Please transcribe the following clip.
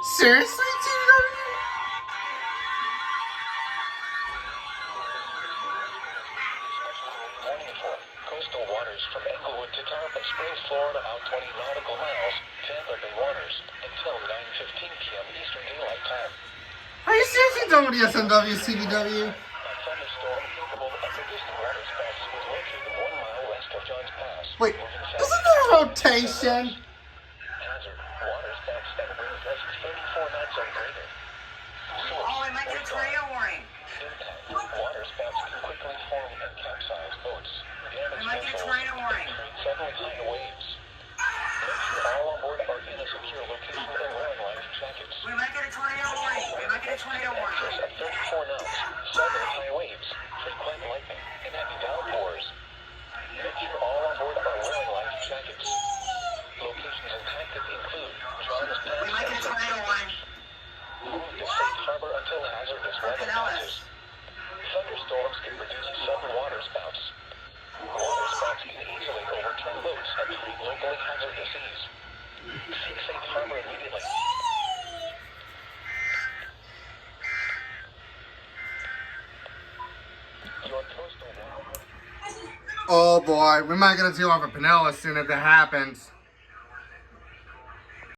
Seriously, TW? Warning for coastal waters from Englewood to Tarpon Springs, Florida, out 20 nautical miles, Tampa Bay waters, until 9:15 p.m. Eastern Daylight Time. Are you seriously done with the SMW, CBW? A thunderstorm capable of producing water spouts was located 1 mile west of Johns Pass. Wait, moving south isn't there a rotation? hazard, water spouts at wind gusts 34 knots or greater. Source, Oh, I might get a tornado warning. impact, water spouts can quickly form and capsize boats. Damaged We might get a vessels tornado warning. create suddenly high waves. Make sure all on board are in a secure location and wearing life jackets. We might get a tornado warning. We might get a tornado warning. Excess of 34 knots, sudden high waves, frequent lightning, and heavy downpours. Make sure all on board are wearing life jackets. Locations impacted include Johns Pass. We might get a tornado warning. Move to safe harbor until hazardous weather passes. Thunderstorms can produce sudden water spouts. Water spouts can easily overturn boats and create locally hazardous seas. Seek safe harbor immediately. Your coastal water. Oh boy, we might get a deal off of Pinellas soon if that happens.